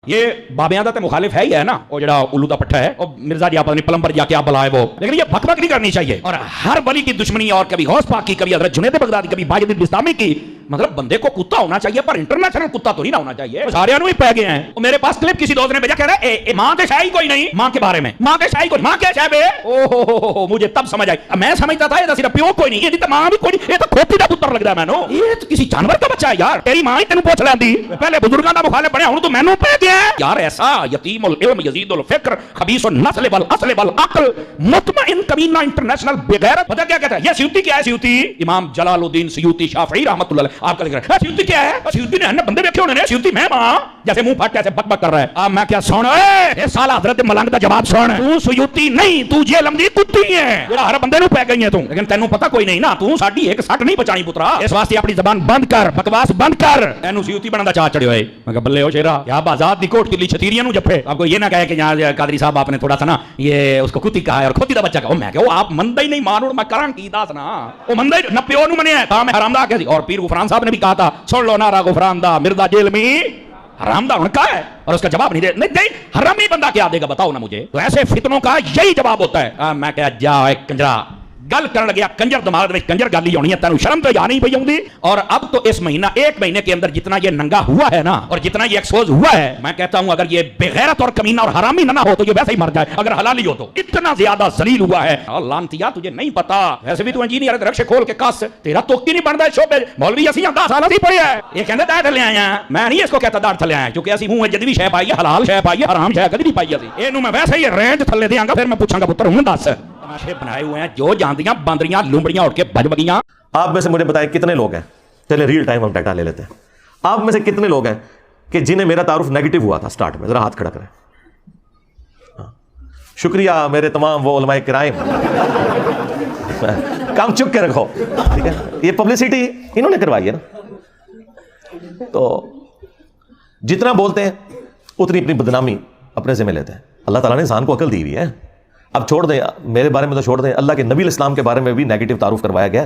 یہ بابیاں تے مخالف ہے ہی ہے نا, وہ جڑا الو دا پٹھا ہے, اور مرزا جی پتہ نہیں پلمبر یا کیا بلا ہے وہ, لیکن یہ بک بک نہیں کرنی چاہیے. اور ہر ولی کی دشمنی, اور کبھی غوث پاک کی, کبھی حضرت جنید بغدادی, کبھی باجد بستامی کی. مطلب بندے کو کتا ہونا چاہیے, پر انٹرنیشنل کتا تو نہیں نہ ہونا چاہیے. سارے ہی پہ گئے ہیں. میرے پاس کلپ کسی دوست نے بھیجا, کہہ رہا ہے ماں کے شاہی کوئی نہیں, ماں کے بارے میں ماں کے شاہی کوئی, ماں کیا شاہ بے, او مجھے تب سمجھ آئی. میں سمجھتا تھا یہ صرف پیو کوئی نہیں, یہ ماں بھی کوئی نہیں, یہ تو کھوپڑی دا پتر لگدا ہے مینوں, یہ تو کسی جانور کا بچہ ہے یار. تیری ماں ہی تینوں پوچھ لیندی, پہلے بزرگاں دا مخالف بنیا, ہن تو مینوں پہ گیا یار. ایسا یتیم العلم یزید الفکر خبیث النسل والاصل والعقل مطمئن کمینہ انٹرنیشنل بغیرت. پتہ کیا کہتا ہے یہ سیوطی کیا ہے؟ سیوطی امام جلال الدین سیوطی شافعی رحمۃ اللہ علیہ, آپ کا ذکر ہے. سیوطی کیا ہے؟ سیوطی نے بندے دیکھے ہونے, سیوطی میں ماں جیسے منہ پھاٹ کے ایسے بک بک کر رہا ہے. اب میں کیا سن, اے سالا حضرت ملنگ دا جواب سن, تو سیوطی نہیں, تو یہ لمدی کتی ہے جڑا ہر بندے نو پہ گئی ہے تو, لیکن تینوں پتہ کوئی نہیں نا, تو ساڈی ایک سٹ نہیں بچانی پترا. اس واسطے اپنی زبان بند کر, بکواس بند کر. تینوں سیوطی بنن دا چاہ چڑھیا ہے. میں کہ بلے ہو شیرا, یا بازار دی کوٹ کلی چھتیریاں نو جپے. آپ کو یہ نہ کہے کہ یہاں قادری صاحب آپ نے تھوڑا سا نا یہ اس کو کتی کہا ہے اور کھوتی دا بچہ کہا. میں کہ وہ آپ مندہ ہی نہیں مانو, میں کران کی داس نا, وہ مندہ ہی نہ پیو نو منیا ہے تا میں حرام دا کہہ سی. اور پیر غفران صاحب نے بھی کہا تھا, سن لو نعرہ غفران دا, مرزا جیل میں حرام دا ان کا ہے, اور اس کا جواب نہیں دے. نہیں حرامی بندہ کیا دے گا بتاؤ نا مجھے. تو ایسے فتنوں کا یہی جواب ہوتا ہے. میں کہا جا ایک کنجرا گل کرن لگیا, کنجر دماغ میں کنجر گل ہی ہونی ہے, تینوں شرم تو یا نہیں پئی ہوندی. اور اب تو اس مہینہ, ایک مہینے کے اندر جتنا یہ ننگا ہوا ہے نا, اور جتنا یہ ایکسپوز ہوا ہے, میں کہتا ہوں اگر یہ بغیرت اور کمینہ اور حرامی نہ ہو تو یہ ویسے ہی مر جائے. اگر حلالی ہو تو اتنا زیادہ ذلیل ہوا ہے. لعنتیا تجھے نہیں پتا, ویسے بھی تو انجینئر ہے, رکشے کھول کے کس تیرا توکی نہیں بنتا ہے شعبے. مولوی اسی 10 سال سے پڑھے ہیں, یہ کہندے داڑھ تھلے آئے ہیں. میں نہیں اس کو کہتا داڑھ تھلے آئے, کیونکہ اسی منہ جدی بھی شے پائی ہے, حلال شے پائی ہے, حرام شے کدی نہیں پائی اسی. اینو میں ویسے ہی رینج تھلے دیاں گا, پھر میں پوچھاں گا پتر ہوں دس تماشے بنائے ہوئے ہیں جو جاندیاں باندریاں لومڑیاں اٹھ کے بج بگیاں. آپ میں سے مجھے بتائیں کتنے لوگ ہیں, چلے ریل ٹائم ہم ڈیٹا لے لیتے ہیں, آپ میں سے کتنے لوگ ہیں کہ جنہیں میرا تعارف نیگیٹو ہوا تھا سٹارٹ میں؟ ذرا ہاتھ کھڑا کریں. شکریہ میرے تمام وہ علماء کرائم, کام چک کے رکھو, ٹھیک ہے. یہ پبلسٹی انہوں نے کروائی ہے نا, تو جتنا بولتے ہیں اتنی اپنی بدنامی اپنے ذمہ لیتے ہیں. اللہ تعالیٰ نے انسان کو عقل دی ہوئی ہے. اب چھوڑ دیں, میرے بارے میں تو چھوڑ دیں, اللہ کے نبی الاسلام کے بارے میں بھی نیگیٹو تعارف کروایا گیا.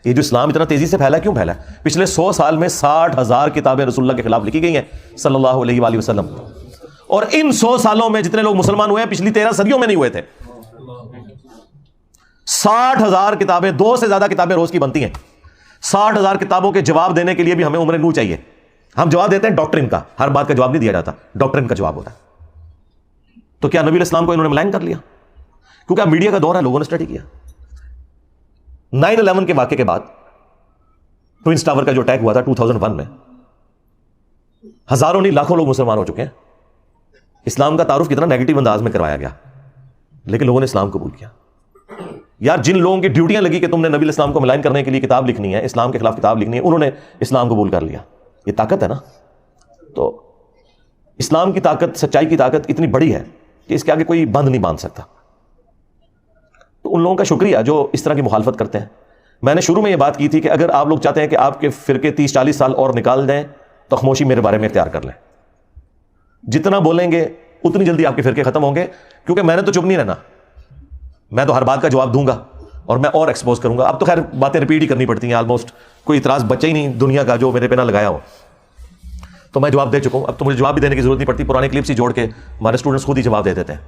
یہ جو اسلام اتنا تیزی سے پھیلا ہے, کیوں پھیلا ہے؟ پچھلے 100 سال میں 60,000 کتابیں رسول اللہ کے خلاف لکھی گئی ہیں صلی اللہ علیہ وآلہ وسلم, اور ان 100 سالوں میں جتنے لوگ مسلمان ہوئے ہیں پچھلی 13 صدیوں میں نہیں ہوئے تھے. 60,000 کتابیں, 2 سے زیادہ کتابیں روز کی بنتی ہیں. 60,000 کتابوں کے جواب دینے کے لیے بھی ہمیں عمر نو چاہیے. ہم جواب دیتے ہیں ڈاکٹرن کا, ہر بات کا جواب نہیں دیا جاتا, ڈاکٹرن کا جواب ہوتا ہے. تو کیا نبی الاسلام کو انہوں نے ملائن کر لیا؟ کیونکہ اب میڈیا کا دور ہے, لوگوں نے اسٹڈی کیا. 9/11 کے واقعے کے بعد ٹوئنس ٹاور کا جو اٹیک ہوا تھا 2001 میں, ہزاروں نہیں لاکھوں لوگ مسلمان ہو چکے ہیں. اسلام کا تعارف کتنا نیگیٹو انداز میں کروایا گیا, لیکن لوگوں نے اسلام قبول کیا. یار جن لوگوں کی ڈیوٹیاں لگی کہ تم نے نبی الاسلام کو ملائن کرنے کے لیے کتاب لکھنی ہے, اسلام کے خلاف کتاب لکھنی ہے, انہوں نے اسلام قبول کر لیا. یہ طاقت ہے نا. تو اسلام کی طاقت, سچائی کی طاقت اتنی بڑی ہے کہ اس کے آگے کوئی بند نہیں باندھ سکتا. تو ان لوگوں کا شکریہ جو اس طرح کی مخالفت کرتے ہیں. میں نے شروع میں یہ بات کی تھی کہ اگر آپ لوگ چاہتے ہیں کہ آپ کے فرقے 30-40 سال اور نکال دیں تو خاموشی میرے بارے میں اختیار کر لیں. جتنا بولیں گے اتنی جلدی آپ کے فرقے ختم ہوں گے, کیونکہ میں نے تو چپ نہیں رہنا, میں تو ہر بات کا جواب دوں گا اور میں اور ایکسپوز کروں گا. اب تو خیر باتیں ریپیٹ ہی کرنی پڑتی ہیں, آلموسٹ کوئی اعتراض بچا ہی نہیں دنیا کا جو میرے پہ نہ لگایا ہو. تو میں جواب دے چکا ہوں, اب تو مجھے جواب بھی دینے کی ضرورت نہیں پڑتی, پرانے کلپس ہی جوڑ کے ہمارے اسٹوڈنٹس خود ہی جواب دے دیتے ہیں.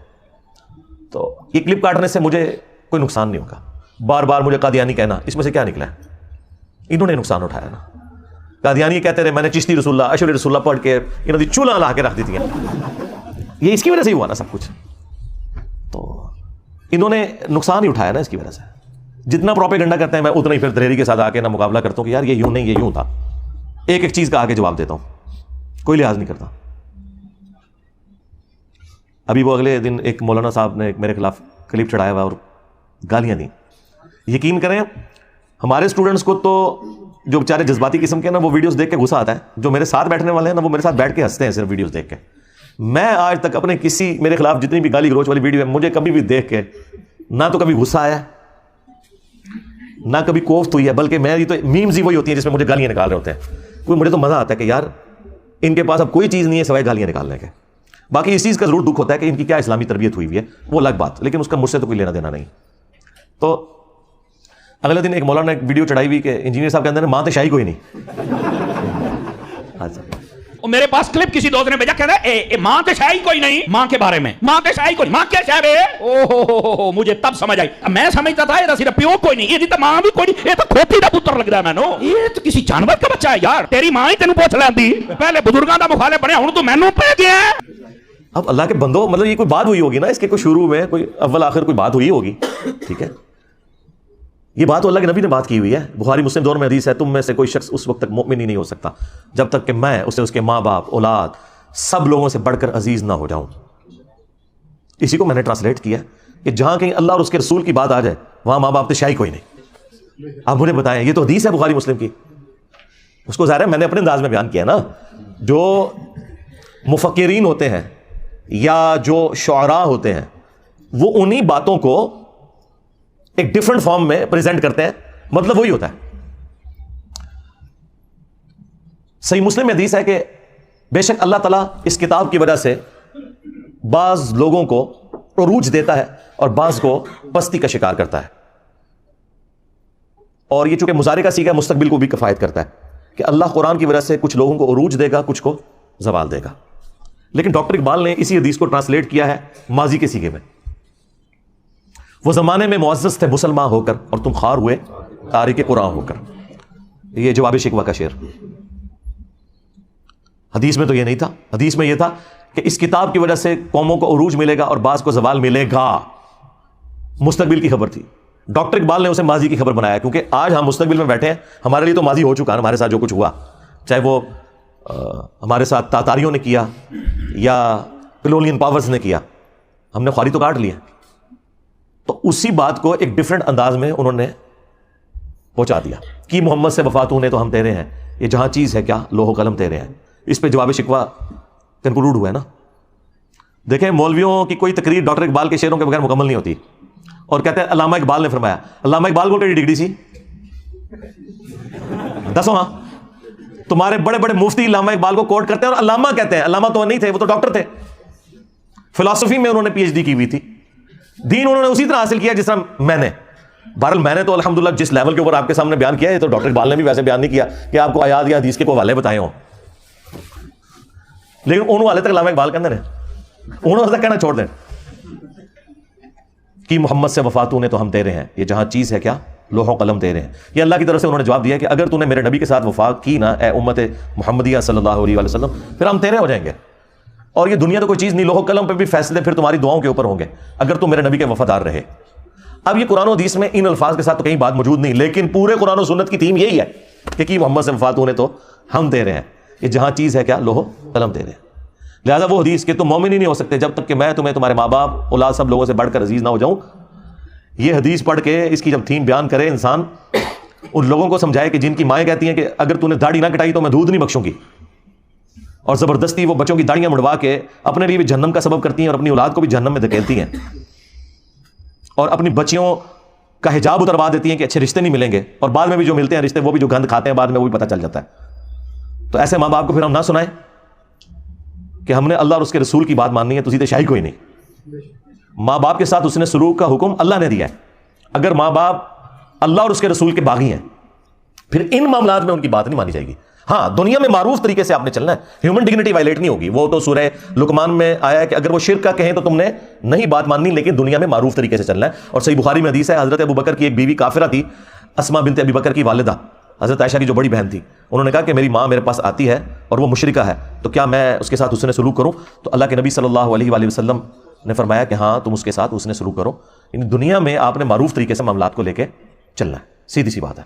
تو یہ کلپ کاٹنے سے مجھے کوئی نقصان نہیں ہوگا. بار بار مجھے قادیانی کہنا, اس میں سے کیا نکلا ہے؟ انہوں نے نقصان اٹھایا نا. قادیانی کہتے رہے میں نے چشتی رسول اللہ, اشعری رسول اللہ پڑھ کے انہوں نے چولہا لا کے رکھ دی تھی. یہ اس کی وجہ سے ہی ہوا نا سب کچھ. تو انہوں نے نقصان ہی اٹھایا نا اس کی وجہ سے. جتنا پروپیگنڈا کرتے ہیں میں اتنا ہی پھر دلیری کے ساتھ آ کے نا مقابلہ کرتا ہوں کہ یار یہ یوں نہیں, یہ یوں تھا. ایک ایک چیز کا آگے جواب دیتا ہوں, کوئی لحاظ نہیں کرتا. ابھی وہ اگلے دن ایک مولانا صاحب نے میرے خلاف کلپ چڑھایا ہوا اور گالیاں دیں. یقین کریں ہمارے اسٹوڈنٹس کو تو جو بیچارے جذباتی قسم کے نا وہ ویڈیوز دیکھ کے غصہ آتا ہے. جو میرے ساتھ بیٹھنے والے ہیں نا وہ میرے ساتھ بیٹھ کے ہنستے ہیں صرف ویڈیوز دیکھ کے. میں آج تک اپنے کسی میرے خلاف جتنی بھی گالی گلوچ والی ویڈیو ہے مجھے کبھی بھی دیکھ کے نہ تو کبھی غصہ آیا نہ کبھی کوفت ہوئی ہے, بلکہ میری تو میمز ہی وہی ہوتی ہیں جس میں مجھے گالیاں نکال رہے ہوتے ہیں. کوئی مجھے تو مزہ آتا ہے کہ یار ان کے پاس اب کوئی چیز نہیں ہے سوائے گالیاں نکالنے کے. باقی اس چیز کا ضرور دکھ ہوتا ہے کہ ان کی کیا اسلامی تربیت ہوئی ہوئی ہے, وہ الگ بات, لیکن اس کا مجھ سے تو کوئی لینا دینا نہیں. تو اگلے دن ایک مولانا نے ایک ویڈیو چڑھائی ہوئی کہ انجینئر صاحب کے اندر ماں تے شاہی کوئی نہیں. اور میرے پاس کلپ کسی دوست نے بھیجا، کہتا ہے ماں کے شاہی کوئی نہیں، ماں کے بارے میں ماں کے شاہی کوئی، ماں کیا شاہ ہے؟ اوہ مجھے تب سمجھ آئی، میں سمجھتا تھا یہ صرف پیو کوئی نہیں، یہ تو ماں بھی کوئی نہیں، یہ تو کھوتی دا پتر لگدا ہے مینوں، یہ تو کسی جانور کا بچہ ہے یار، تیری ماں ہی تینوں پوچھ لیندی، پہلے بزرگاں دا مخالف بنیا، ہن تو مینوں پہ گیا۔ اب اللہ کے بندو، مطلب یہ کوئی بات ہوئی ہوگی نا، اس کے کوئی شروع میں کوئی اول آخر کوئی بات ہوئی ہوگی، ٹھیک ہے؟ یہ بات تو اللہ کے نبی نے بات کی ہوئی ہے، بخاری مسلم دونوں میں حدیث ہے، تم میں سے کوئی شخص اس وقت تک مومن ہی نہیں ہو سکتا جب تک کہ میں اسے اس کے ماں باپ اولاد سب لوگوں سے بڑھ کر عزیز نہ ہو جاؤں۔ اسی کو میں نے ٹرانسلیٹ کیا کہ جہاں کہیں اللہ اور اس کے رسول کی بات آ جائے وہاں ماں باپ تو شاہی کوئی نہیں۔ آپ مجھے بتائیں، یہ تو حدیث ہے بخاری مسلم کی، اس کو ظاہر ہے میں نے اپنے انداز میں بیان کیا نا۔ جو مفکرین ہوتے ہیں یا جو شعراء ہوتے ہیں وہ انہی باتوں کو ایک ڈیفرنٹ فارم میں پریزنٹ کرتے ہیں، مطلب وہی ہوتا ہے۔ صحیح مسلم میں حدیث ہے کہ بے شک اللہ تعالیٰ اس کتاب کی وجہ سے بعض لوگوں کو عروج دیتا ہے اور بعض کو پستی کا شکار کرتا ہے، اور یہ چونکہ مضارع کا سیغہ ہے مستقبل کو بھی کفایت کرتا ہے کہ اللہ قرآن کی وجہ سے کچھ لوگوں کو عروج دے گا، کچھ کو زوال دے گا۔ لیکن ڈاکٹر اقبال نے اسی حدیث کو ٹرانسلیٹ کیا ہے ماضی کے سیغے میں، وہ زمانے میں معزز تھے مسلمان ہو کر اور تم خوار ہوئے تارک قرآن ہو کر۔ یہ جواب شکوہ کا شعر۔ حدیث میں تو یہ نہیں تھا، حدیث میں یہ تھا کہ اس کتاب کی وجہ سے قوموں کو عروج ملے گا اور بعض کو زوال ملے گا، مستقبل کی خبر تھی۔ ڈاکٹر اقبال نے اسے ماضی کی خبر بنایا، کیونکہ آج ہم مستقبل میں بیٹھے ہیں، ہمارے لیے تو ماضی ہو چکا ہے، ہمارے ساتھ جو کچھ ہوا، چاہے وہ ہمارے ساتھ تاتاریوں نے کیا یا کلونین پاورز نے کیا، ہم نے خواری تو کاٹ لیا۔ تو اسی بات کو ایک ڈیفرنٹ انداز میں انہوں نے پہنچا دیا کہ محمد سے وفات ہونے تو ہم تیرے ہیں، یہ جہاں چیز ہے کیا لوح و قلم تیرے ہیں۔ اس پہ جواب شکوہ کنکلوڈ ہوا ہے نا۔ دیکھیں مولویوں کی کوئی تقریر ڈاکٹر اقبال کے شعروں کے بغیر مکمل نہیں ہوتی، اور کہتے ہیں علامہ اقبال نے فرمایا۔ علامہ اقبال کو کیڑی ڈگری سی؟ دسو ہاں، تمہارے بڑے بڑے مفتی علامہ اقبال کو کوٹ کرتے ہیں اور علامہ کہتے ہیں، علامہ تو نہیں تھے، وہ تو ڈاکٹر تھے، فلسفی میں انہوں نے پی ایچ ڈی کی ہوئی تھی، دین انہوں نے اسی طرح حاصل کیا جس طرح میں نے۔ بہرحال میں نے تو الحمدللہ جس لیول کے اوپر آپ کے سامنے بیان کیا ہے، تو ڈاکٹر اقبال نے بھی ویسے بیان نہیں کیا کہ آپ کو آیات یا حدیث کے کوئی حوالے بتائے ہوں، لیکن انہوں والے تک علامہ اقبال کہنے رہے، انہوں تک کہنا چھوڑ دیں کہ محمد سے وفات ہونے تو ہم تیرے ہیں، یہ جہاں چیز ہے کیا لوح و قلم تیرے ہیں۔ یہ اللہ کی طرف سے انہوں نے جواب دیا کہ اگر تو نے میرے نبی کے ساتھ وفات کی نا اے امت محمدیہ صلی اللہ علیہ وسلم، پھر ہم تیرے ہو جائیں گے، اور یہ دنیا تو کوئی چیز نہیں، لوح و قلم پہ بھی فیصلے پھر تمہاری دعاؤں کے اوپر ہوں گے اگر تم میرے نبی کے وفادار رہے۔ اب یہ قرآن و حدیث میں ان الفاظ کے ساتھ تو کہیں بات موجود نہیں، لیکن پورے قرآن و سنت کی تھیم یہی ہے کہ محمد سے وفات ہونے تو ہم تیرے ہیں، یہ جہاں چیز ہے کیا لوح و قلم تیرے ہیں۔ لہٰذا وہ حدیث کہ تم مومن ہی نہیں ہو سکتے جب تک کہ میں تمہیں تمہارے ماں باپ اولاد سب لوگوں سے بڑھ کر عزیز نہ ہو جاؤں، یہ حدیث پڑھ کے اس کی جب تھیم بیان کرے انسان، ان لوگوں کو سمجھائے کہ جن کی مائیں کہتی ہیں کہ اگر تو نے داڑھی نہ کٹائی تو میں دودھ نہیں بخشوں گی، اور زبردستی وہ بچوں کی داڑیاں مڑوا کے اپنے لیے بھی جہنم کا سبب کرتی ہیں اور اپنی اولاد کو بھی جہنم میں دھکیلتی ہیں، اور اپنی بچیوں کا حجاب اتروا دیتی ہیں کہ اچھے رشتے نہیں ملیں گے، اور بعد میں بھی جو ملتے ہیں رشتے وہ بھی جو گند کھاتے ہیں بعد میں وہ بھی پتہ چل جاتا ہے۔ تو ایسے ماں باپ کو پھر ہم نہ سنائیں کہ ہم نے اللہ اور اس کے رسول کی بات ماننی ہے، تو سیدھے شاہی کوئی نہیں۔ ماں باپ کے ساتھ اس نے سلوک کا حکم اللہ نے دیا ہے، اگر ماں باپ اللہ اور اس کے رسول کے باغی ہیں پھر ان معاملات میں ان کی بات نہیں مانی جائے گی۔ ہاں دنیا میں معروف طریقے سے آپ نے چلنا ہے، ہیومن ڈگنیٹی وائلیٹ نہیں ہوگی، وہ تو سورہ لقمان میں آیا ہے کہ اگر وہ شرک کا کہیں تو تم نے نہیں بات ماننی، لیکن دنیا میں معروف طریقے سے چلنا ہے۔ اور صحیح بخاری میں حدیث ہے، حضرت ابو بکر کی ایک بیوی کافرہ تھی، اسماء بنت ابی بکر کی والدہ حضرت عائشہ کی جو بڑی بہن تھی، انہوں نے کہا کہ میری ماں میرے پاس آتی ہے اور وہ مشرکہ ہے، تو کیا میں اس کے ساتھ حسن سلوک کروں؟ تو اللہ کے نبی صلی اللہ علیہ وآلہ وسلم نے فرمایا کہ ہاں تم اس کے ساتھ حسن سلوک کرو۔ یعنی دنیا میں آپ نے معروف طریقے سے معاملات کو لے کے چلنا ہے، سیدھی سی بات ہے۔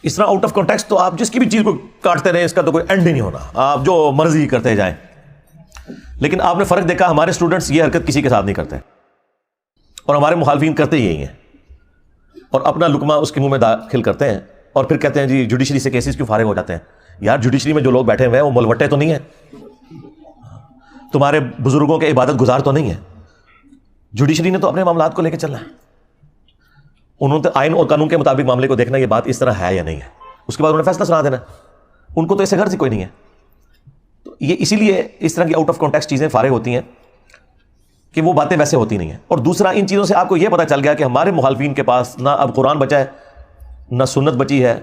اس طرح آؤٹ آف کانٹیکسٹ تو آپ جس کی بھی چیز کو کاٹتے رہیں، اس کا تو کوئی اینڈ ہی نہیں ہونا، آپ جو مرضی کرتے جائیں۔ لیکن آپ نے فرق دیکھا، ہمارے اسٹوڈنٹس یہ حرکت کسی کے ساتھ نہیں کرتے، اور ہمارے مخالفین کرتے یہی ہیں، اور اپنا لقمہ اس کے منہ میں داخل کرتے ہیں، اور پھر کہتے ہیں جی جوڈیشری سے کیسز کیوں فارغ ہو جاتے ہیں؟ یار جوڈیشری میں جو لوگ بیٹھے ہوئے ہیں وہ ملوٹے تو نہیں ہیں، تمہارے بزرگوں کے عبادت گزار تو نہیں ہیں، جوڈیشری نے تو اپنے معاملات کو لے کے چلنا ہے، انہوں نے آئین اور قانون کے مطابق معاملے کو دیکھنا یہ بات اس طرح ہے یا نہیں ہے، اس کے بعد انہوں نے فیصلہ سنا دینا، ان کو تو ایسے غرض ہی کوئی نہیں ہے۔ تو یہ اسی لیے اس طرح کی آؤٹ آف کانٹیکسٹ چیزیں فارغ ہوتی ہیں کہ وہ باتیں ویسے ہوتی نہیں ہیں۔ اور دوسرا ان چیزوں سے آپ کو یہ پتہ چل گیا کہ ہمارے مخالفین کے پاس نہ اب قرآن بچا ہے نہ سنت بچی ہے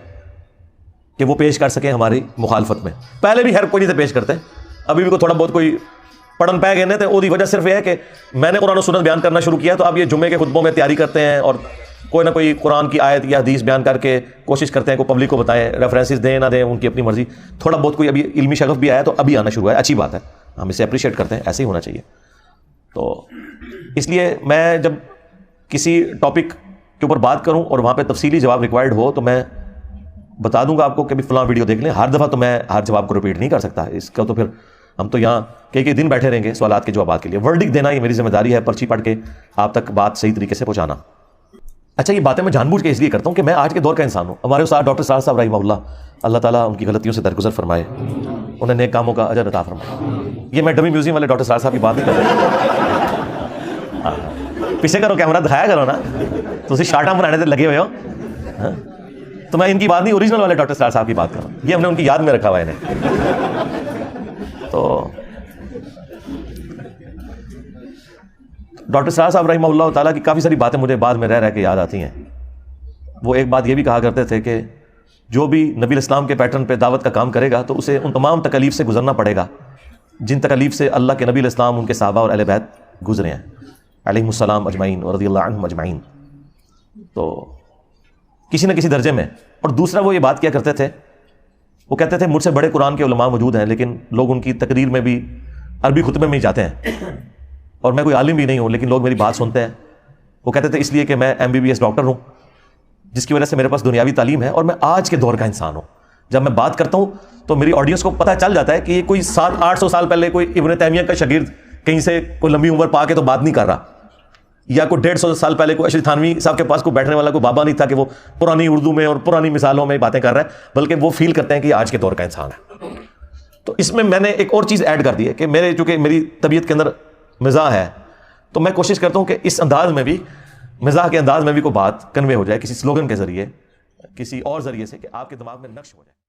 کہ وہ پیش کر سکیں ہماری مخالفت میں۔ پہلے بھی ہر کوئی نہیں سے پیش کرتے، ابھی بھی تھوڑا بہت کوئی پڑھن پہ گئے تھے، وہ وجہ صرف یہ ہے کہ میں نے قرآن و سنت بیان کرنا شروع کیا، تو اب یہ جمعے کے خطبوں میں تیاری کرتے ہیں اور کوئی نہ کوئی قرآن کی آیت یا حدیث بیان کر کے کوشش کرتے ہیں کوئی پبلک کو بتائیں، ریفرنسز دیں نہ دیں ان کی اپنی مرضی. تھوڑا بہت کوئی ابھی علمی شغف بھی آیا تو ابھی آنا شروع ہے، اچھی بات ہے، ہم اسے اپریشیٹ کرتے ہیں، ایسے ہی ہونا چاہیے. تو اس لیے میں جب کسی ٹاپک کے اوپر بات کروں اور وہاں پہ تفصیلی جواب ریکوائرڈ ہو تو میں بتا دوں گا آپ کو کہ بھی فلاں ویڈیو دیکھ لیں. ہر دفعہ تو میں ہر جواب کو ریپیٹ نہیں کر سکتا، اس کا تو پھر ہم تو یہاں کئی دن بیٹھے رہیں گے سوالات کے جوابات کے لیے. ورڈک دینا یہ میری ذمہ داری ہے، پرچی پڑھ کے آپ تک بات صحیح طریقے سے پہنچانا. اچھا یہ باتیں میں جان بوجھ کے اس لیے کرتا ہوں کہ میں آج کے دور کا انسان ہوں. ہمارے استاد ڈاکٹر سراج صاحب رحمہ اللہ، اللہ تعالیٰ ان کی غلطیوں سے درگزر فرمائے، انہیں نیک کاموں کا اجر عطا فرمائے. یہ میں ڈمی میوزیم والے ڈاکٹر سراج صاحب کی بات نہیں کر رہا، پیچھے کرو کیمرہ دکھایا کرو نا، تو اسی شارٹاں بنانے سے لگے ہوئے ہو. تو میں ان کی بات نہیں، اوریجنل والے ڈاکٹر سراج صاحب کی بات کر رہا ہوں، یہ ہم نے ان کی یاد میں رکھا ہوا ہے انہیں. تو ڈاکٹر سراج صاحب رحمہ اللہ تعالیٰ کی کافی ساری باتیں مجھے بعد میں رہ کے یاد آتی ہیں. وہ ایک بات یہ بھی کہا کرتے تھے کہ جو بھی نبی الاسلام کے پیٹرن پہ دعوت کا کام کرے گا تو اسے ان تمام تکالیف سے گزرنا پڑے گا جن تکالیف سے اللہ کے نبی الاسلام، ان کے صحابہ اور اہل بیت گزرے ہیں علیہم السلام اجمعین اور رضی اللہ عنہم اجمعین. تو کسی نہ کسی درجے میں. اور دوسرا وہ یہ بات کیا کرتے تھے، وہ کہتے تھے مجھ سے بڑے قرآن کے علماء موجود ہیں لیکن لوگ ان کی تقریر میں بھی عربی خطبے میں ہی جاتے ہیں، اور میں کوئی عالم بھی نہیں ہوں لیکن لوگ میری بات سنتے ہیں. وہ کہتے تھے اس لیے کہ میں MBBS ڈاکٹر ہوں، جس کی وجہ سے میرے پاس دنیاوی تعلیم ہے اور میں آج کے دور کا انسان ہوں. جب میں بات کرتا ہوں تو میری آڈینس کو پتہ چل جاتا ہے کہ یہ کوئی 700-800 سال پہلے کوئی ابن تیمیہ کا شاگرد کہیں سے کوئی لمبی عمر پا کے تو بات نہیں کر رہا، یا کوئی 150 سال پہلے کوئی اشرف تھانوی صاحب کے پاس کوئی بیٹھنے والا کوئی بابا نہیں تھا کہ وہ پرانی اردو میں اور پرانی مثالوں میں باتیں کر رہا ہے، بلکہ وہ فیل کرتے ہیں کہ یہ آج کے دور کا انسان ہے. تو اس میں میں نے ایک اور چیز ایڈ کر دی ہے کہ چونکہ میری طبیعت کے اندر مزاح ہے، تو میں کوشش کرتا ہوں کہ اس انداز میں بھی، مزاح کے انداز میں بھی کوئی بات کنوے ہو جائے کسی سلوگن کے ذریعے، کسی اور ذریعے سے، کہ آپ کے دماغ میں نقش ہو جائے.